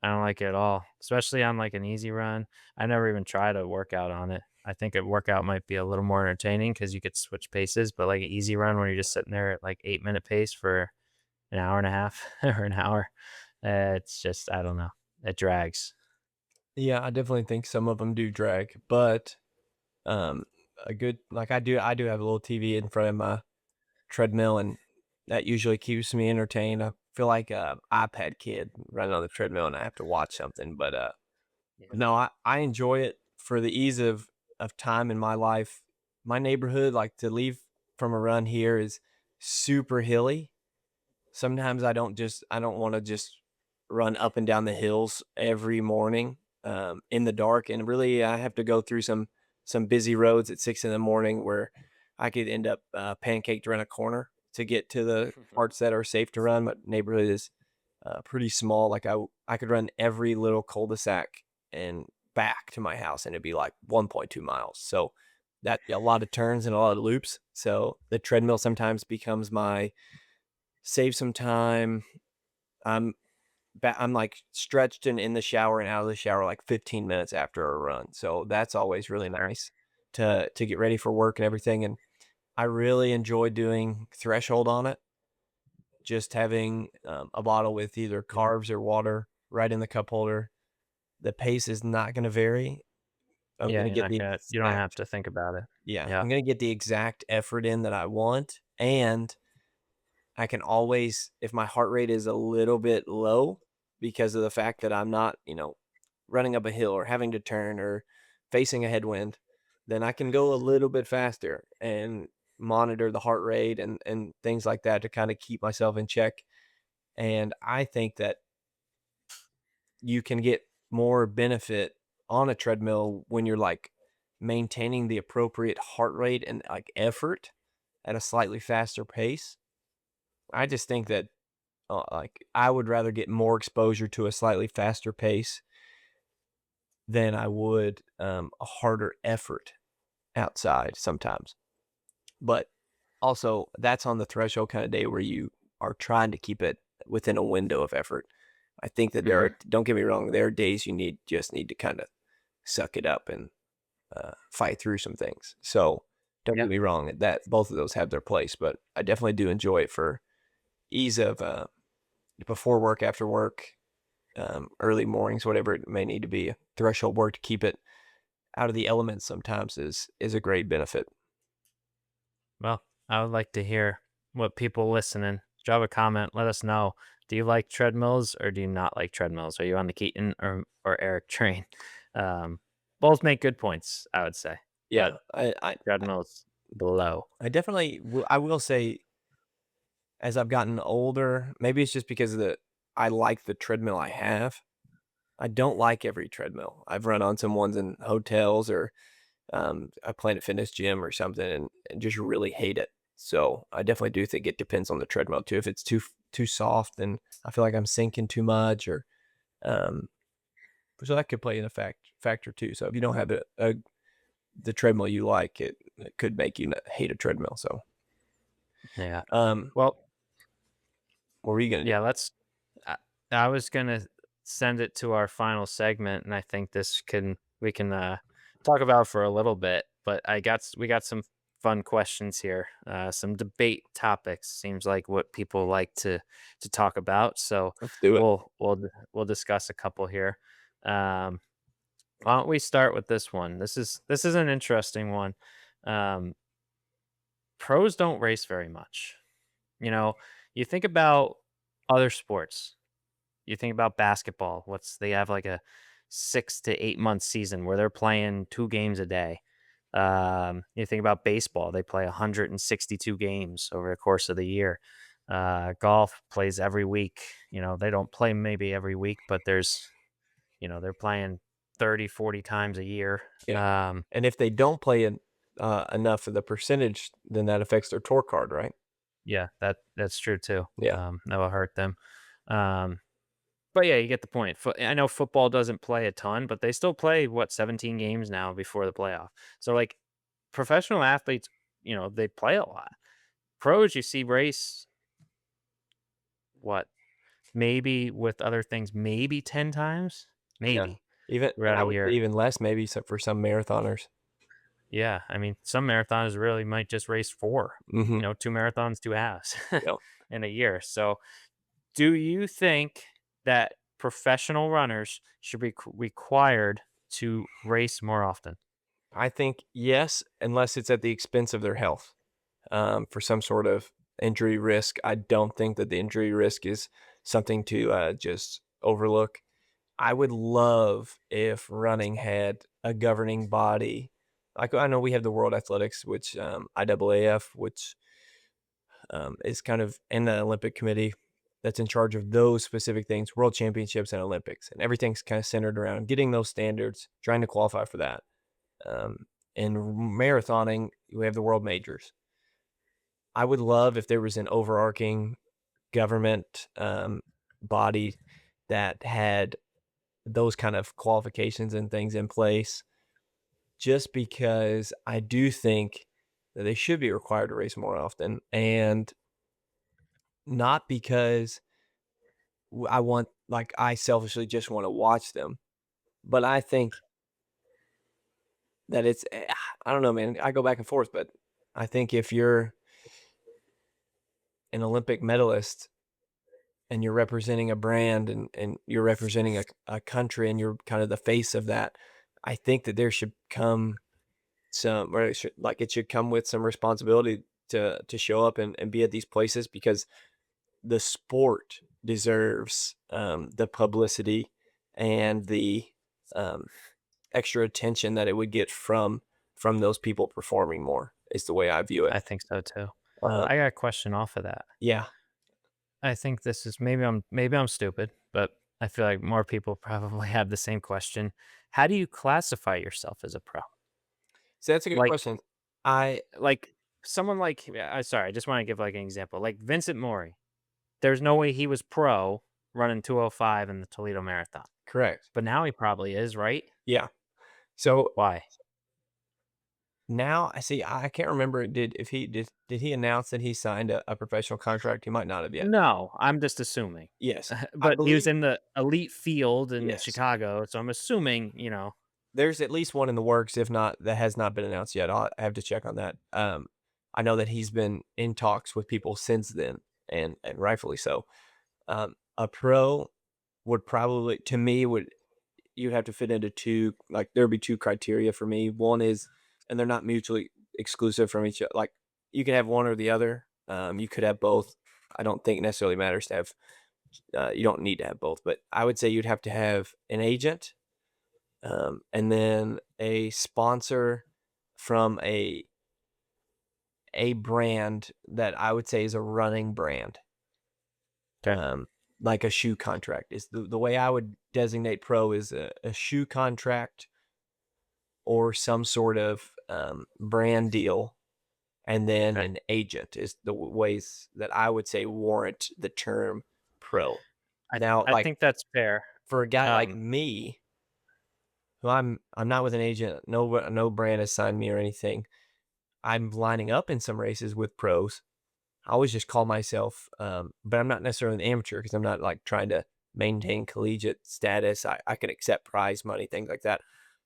I don't like it at all, especially on like an easy run. I never even tried a workout on it. I think a workout might be a little more entertaining because you could switch paces, but like an easy run where you're just sitting there at like 8 minute pace for an hour and a half or an hour, it's just, I don't know. It drags. Yeah, I definitely think some of them do drag, but um a good like I do have a little TV in front of my treadmill and that usually keeps me entertained. I feel like a iPad kid running on the treadmill and I have to watch something, but no, I enjoy it for the ease of time in my life. My neighborhood, like to leave from a run here is super hilly. Sometimes I don't want to just run up and down the hills every morning in the dark, and really I have to go through some busy roads at 6 in the morning where I could end up pancaked around a corner to get to the parts that are safe to run. My neighborhood is pretty small. Like I could run every little cul-de-sac and back to my house, and it'd be like 1.2 miles. So that a lot of turns and a lot of loops. So the treadmill sometimes becomes my save some time. I'm I'm like stretched and in the shower and out of the shower like 15 minutes after a run. So that's always really nice to get ready for work and everything. And I really enjoy doing threshold on it. just having a bottle with either carbs or water right in the cup holder. The pace is not going to vary. I'm Yeah, going to get you don't have to think about it. yeah, Yeah. I'm going to get the exact effort in that I want, and I can always, if my heart rate is a little bit low because of the fact that I'm not, running up a hill or having to turn or facing a headwind, then I can go a little bit faster and monitor the heart rate and things like that to kind of keep myself in check. And I think that you can get more benefit on a treadmill when you're like maintaining the appropriate heart rate and like effort at a slightly faster pace. I just think that like I would rather get more exposure to a slightly faster pace than I would a harder effort outside sometimes. But also, that's on the threshold kind of day where you are trying to keep it within a window of effort. I think that there are, don't get me wrong, there are days you just need to kind of suck it up and fight through some things. So don't Yeah. get me wrong, that both of those have their place, but I definitely do enjoy it for ease of before work, after work, early mornings, whatever it may need to be. Threshold work to keep it out of the elements sometimes is a great benefit. Well, I would like to hear what people listening. Drop a comment. Let us know. Do you like treadmills or do you not like treadmills? Are you on the Keeton or Erik train? Both make good points, I would say. Yeah, But treadmills below. I definitely I will say, as I've gotten older, maybe it's just because I like the treadmill I have. I don't like every treadmill. I've run on some ones in hotels or a Planet Fitness gym or something and just really hate it. So I definitely do think it depends on the treadmill too. If it's too soft, then I feel like I'm sinking too much, or so that could play in a factor too. So if you don't have the treadmill you like, it could make you hate a treadmill. So Yeah. well, Well, what were you gonna do? yeah, I was gonna send it to our final segment, and I think we can talk about for a little bit. But we got some fun questions here, some debate topics. Seems like what people like to talk about. So Let's do it. we'll discuss a couple here. Why don't we start with this one? This is an interesting one. Um, Pros don't race very much. You think about other sports. You think about basketball. They have like a 6 to 8 month season where they're playing 2 games a day. You think about baseball. They play 162 games over the course of the year. Golf plays every week. They don't play maybe every week, but they're playing 30, 40 times a year. Yeah. And if they don't play enough of the percentage, then that affects their torque card, right? Yeah, that's true too. Yeah. That will hurt them. But yeah, you get the point. I know football doesn't play a ton, but they still play 17 games now before the playoff. So like professional athletes, they play a lot. Pros, you see race what? Maybe with other things, maybe 10 times, maybe Even throughout I a would say year. even less maybe for some marathoners. Yeah, I mean, some marathons really might just race 4. Mm-hmm. 2 marathons, 2 halves Yeah. in a year. So, do you think that professional runners should be required to race more often? I think yes, unless it's at the expense of their health. For some sort of injury risk, I don't think that the injury risk is something to just overlook. I would love if running had a governing body. Like I know we have the World Athletics, which IAAF, which is kind of in the Olympic Committee that's in charge of those specific things, World Championships and Olympics, and everything's kind of centered around getting those standards, trying to qualify for that. In marathoning, we have the World Majors. I would love if there was an overarching government body that had those kind of qualifications and things in place, just because I do think that they should be required to race more often, and not because I selfishly just want to watch them, but I think that I don't know, man. I go back and forth, but I think if you're an Olympic medalist and you're representing a brand and you're representing a country and you're kind of the face of that, I think that there should come it should come with some responsibility to show up and be at these places, because the sport deserves the publicity and the um, extra attention that it would get from those people performing more, is the way I view it. I think so too. Uh, I got a question off of that. yeah. I think this is maybe I'm stupid, but I feel like more people probably have the same question. How do you classify yourself as a pro? So that's a good Like question. I like someone like sorry, I just want to give like an example. Like Vincent Mori. There's no way he was pro running 205 in the Toledo Marathon. Correct. But now he probably is, right? Yeah. So Why? now I see. I can't remember. Did he announce that he signed a professional contract? He might not have yet. No, I'm just assuming. Yes, I But he was believe. in the elite field in Yes, Chicago, so I'm assuming, there's at least one in the works. If not, that has not been announced yet. I have to check on that. I know that he's been in talks with people since then, and rightfully so. A pro would probably, to me, you'd have to fit into two. Like there'd be two criteria for me. One is, and they're not mutually exclusive from each other. Like you could have one or the other. You could have both. I don't think it necessarily matters to have. You don't need to have both, but I would say you'd have to have an agent, and then a sponsor from a brand that I would say is a running brand. Okay. Like a shoe contract is the way I would designate pro, is a shoe contract or some sort of brand deal, and then Okay. an agent is the ways that I would say warrant the term pro. Now, I like think that's fair. for a guy like Um, me, who I'm not with an agent, no brand has signed me or anything. I'm lining up in some races with pros. I always just call myself, but I'm not necessarily an amateur because I'm not like trying to maintain collegiate status. I can accept prize money, things like that.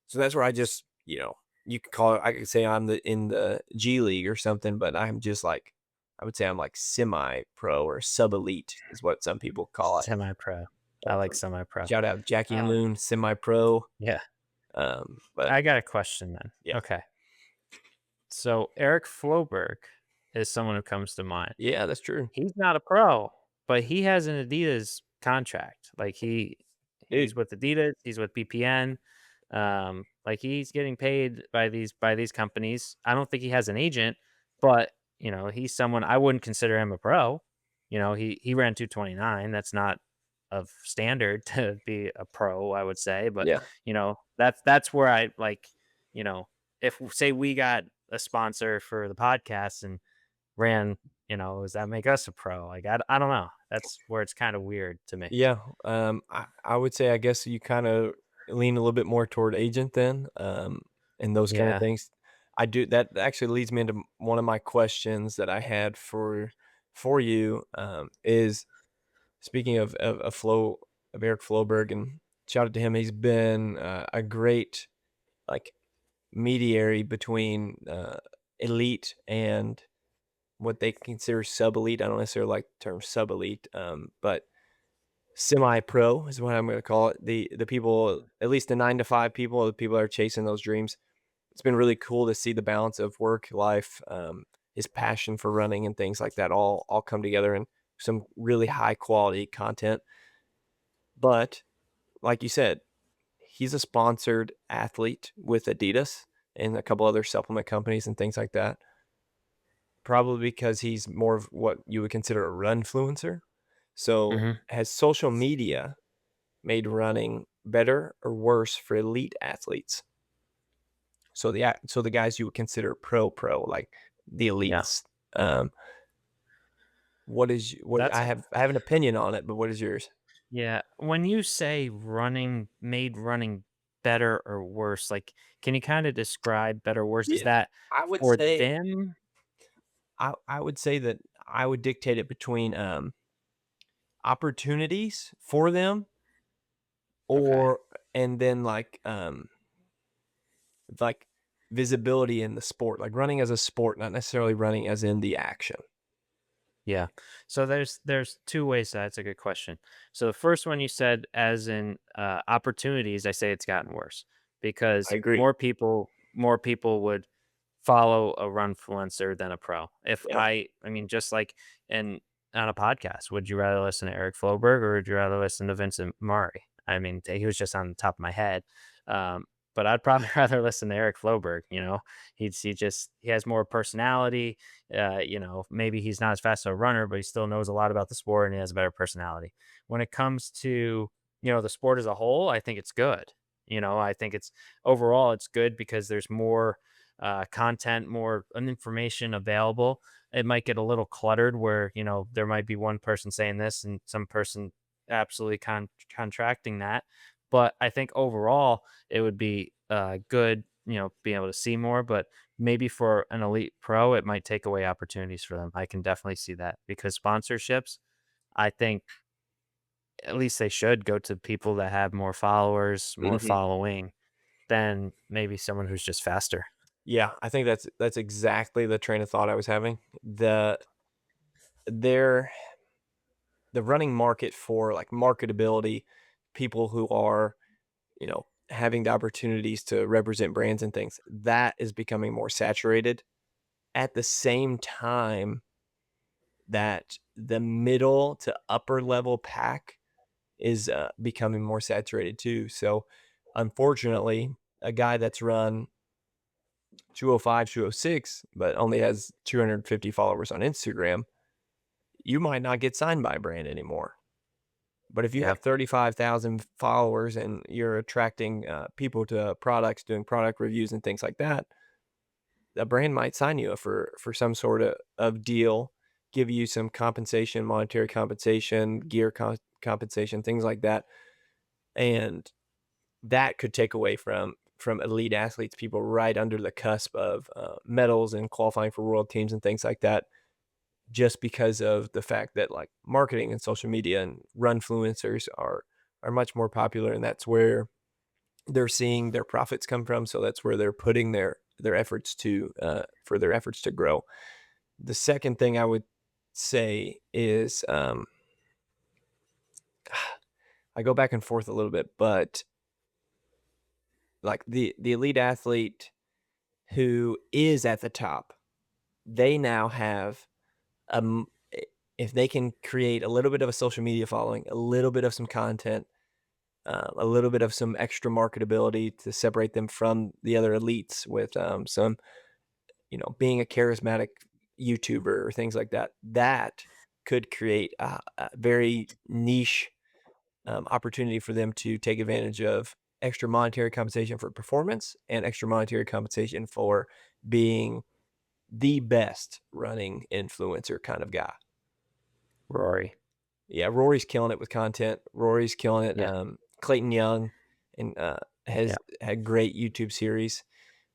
So that's where I just, you could call it, I could say I'm in the G League or something, but I'm just like, I would say I'm like semi-pro or sub-elite is what some people call it. Semi-pro. I like semi-pro. Shout out Jackie Um, Moon, semi-pro. Yeah. But I got a question then. Yeah. Okay. So Eric Floberg is someone who comes to mind. yeah, that's true. He's not a pro, but he has an Adidas contract. Like he's with Adidas, he's with BPN. Like he's getting paid by these companies. I don't think he has an agent, but he's someone I wouldn't consider him a pro. He ran 229. That's not of standard to be a pro, I would say. But Yeah. that's where I like, if say we got a sponsor for the podcast and ran, does that make us a pro? Like I don't know. That's where it's kind of weird to me. Yeah. I would say, I guess you kind of lean a little bit more toward agent then, and those kind of Yeah. things. I do. That actually leads me into one of my questions that I had for you, is speaking of Eric Floberg, and shout out to him. He's been a great like mediary between elite and what they consider sub-elite. I don't necessarily like the term sub-elite, but semi-pro is what I'm going to call it. The people, at least the 9 to 5 people, the people that are chasing those dreams. It's been really cool to see the balance of work, life, his passion for running and things like that all come together in some really high quality content. But like you said, he's a sponsored athlete with Adidas and a couple other supplement companies and things like that. Probably because he's more of what you would consider a runfluencer. So Mhm. has social media made running better or worse for elite athletes? So the guys you would consider pro, like the Yeah. elites. What That's I have an opinion on it, but what is yours? Yeah. When you say made running better or worse, like, can you kind of describe better or worse? Is Yeah, that I would for say them? I would say that I would dictate it between opportunities for them, Okay. and then like visibility in the sport, like running as a sport, not necessarily running as in the action. Yeah. So there's two ways that's a good question. So the first one you said as in opportunities, I say it's gotten worse I because agree. more people would follow a runfluencer than a pro. If Yeah. I mean just like in on a podcast, would you rather listen to Eric Floberg or would you rather listen to Vincent Murray? I mean, he was just on the top of my head. Um, but I'd probably rather listen to Eric Floberg, he has more personality. Maybe he's not as fast a runner, but he still knows a lot about the sport and he has a better personality. When it comes to, the sport as a whole, I think it's good. I think it's overall it's good because there's more content, more information available. It might get a little cluttered where, there might be one person saying this and some person absolutely contracting that. But I think overall it would be good, being able to see more. But maybe for an elite pro, it might take away opportunities for them. I can definitely see that because sponsorships, I think at least they should go to people that have more followers, more Mhm. following than maybe someone who's just faster. Yeah, I think that's exactly the train of thought I was having. There the running market for like marketability, people who are, having the opportunities to represent brands and things, that is becoming more saturated at the same time that the middle to upper level pack is becoming more saturated too. So unfortunately, a guy that's run 205, 206, but only has 250 followers on Instagram, you might not get signed by a brand anymore. But if you Yeah. have 35,000 followers and you're attracting people to products, doing product reviews and things like that, a brand might sign you for some sort of deal, give you some compensation, monetary compensation, gear compensation, things like that. And that could take away from elite athletes, people right under the cusp of medals and qualifying for world teams and things like that, just because of the fact that like marketing and social media and runfluencers are much more popular, and that's where they're seeing their profits come from. So that's where they're putting their efforts to for their efforts to grow. The second thing I would say is I go back and forth a little bit, but like the elite athlete who is at the top, they now have um if they can create a little bit of a social media following, a little bit of some content, a little bit of some extra marketability to separate them from the other elites with some, being a charismatic YouTuber or things like that, that could create a very niche opportunity for them to take advantage of extra monetary compensation for performance and extra monetary compensation for being the best running influencer kind of guy. Rory. Yeah, Rory's killing it with content. Rory's killing it. Yeah. Clayton Young and has Yeah. had great YouTube series,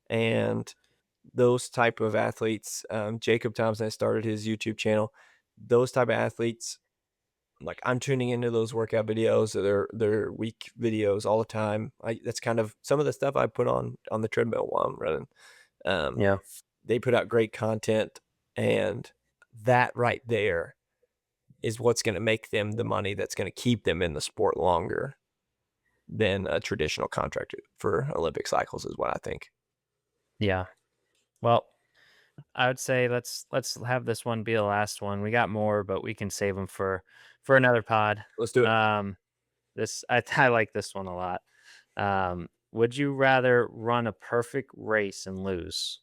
and those type of athletes. Jacob Thompson has started his YouTube channel. Those type of athletes, like I'm tuning into those workout videos, or their week videos all the time. That's kind of some of the stuff I put on the treadmill while I'm running. Um, Yeah. they put out great content, and that right there is what's going to make them the money that's going to keep them in the sport longer than a traditional contract for Olympic cycles, is what I think. Yeah. Well, I would say let's have this one be the last one. We got more, but we can save them for another pod. Let's do it. This I like this one a lot. Would you rather run a perfect race and lose,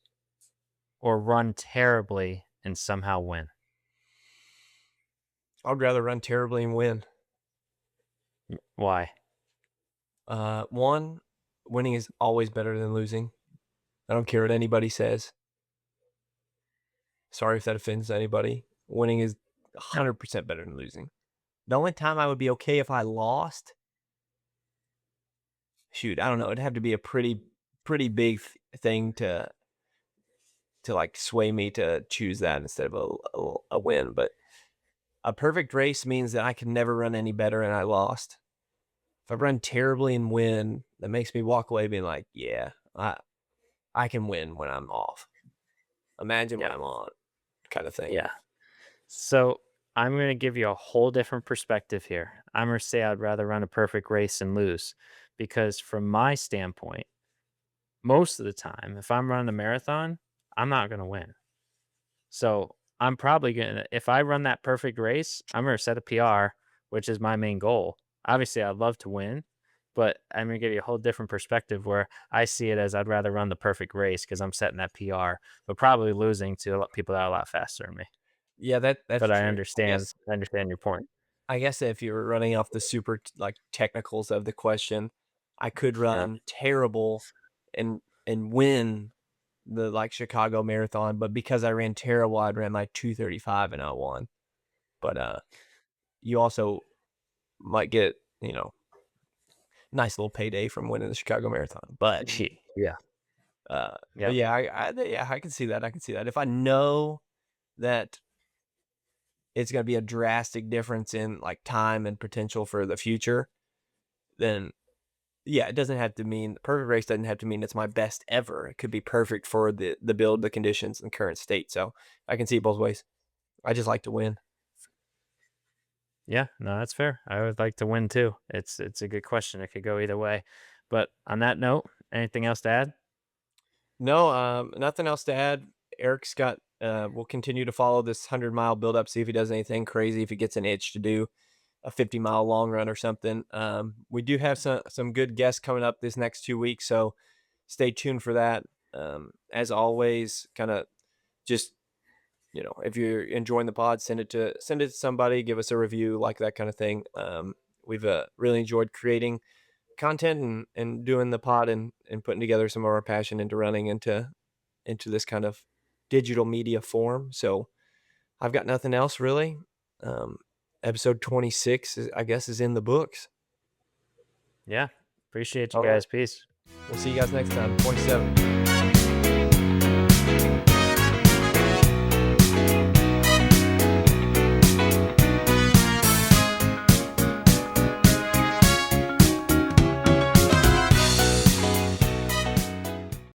or run terribly and somehow win? I'd rather run terribly and win. Why? One, winning is always better than losing. I don't care what anybody says. Sorry if that offends anybody. Winning is 100% better than losing. The only time I would be okay if I lost, shoot, I don't know. It'd have to be a pretty big thing to like sway me to choose that instead of a win. But a perfect race means that I can never run any better and I lost. If I run terribly and win, that makes me walk away being like, yeah, I can win when I'm off. Imagine when Yeah. I'm on, kind of thing. Yeah. So I'm going to give you a whole different perspective here. I'm going to say I'd rather run a perfect race and lose because, from my standpoint, most of the time, if I'm running a marathon, I'm not going to win. So I'm probably going to, if I run that perfect race, I'm going to set a PR, which is my main goal. Obviously, I'd love to win, but I'm going to give you a whole different perspective where I see it as I'd rather run the perfect race because I'm setting that PR, but probably losing to a lot people that are a lot faster than me. Yeah, that's But I true. understand your point. I guess if you were running off the super technicals of the question, I could run terrible and win the Chicago Marathon, but because I ran terrible, I'd ran like 2:35 and I won. But you also might get, nice little payday from winning the Chicago Marathon. But Yeah. but yeah, I can see that. I can see that. If I know that it's going to be a drastic difference in time and potential for the future, then yeah, it doesn't have to mean perfect race doesn't have to mean it's my best ever. It could be perfect for the build, the conditions, and current state. So I can see it both ways. I just like to win. Yeah, no, that's fair. I would like to win too. It's a good question. It could go either way. But on that note, anything else to add? No, nothing else to add. Eric's got. We'll continue to follow this 100-mile build up. See if he does anything crazy. If he gets an itch to do a 50-mile long run or something. We do have some good guests coming up this next 2 weeks, so stay tuned for that. As always, kind of just if you're enjoying the pod, send it to somebody, give us a review, like that kind of thing. We've really enjoyed creating content and doing the pod and putting together some of our passion into running into this kind of digital media form. So I've got nothing else really. Episode 26 I guess is in the books. Yeah. Appreciate you All guys. right. Peace. We'll see you guys next time. 27.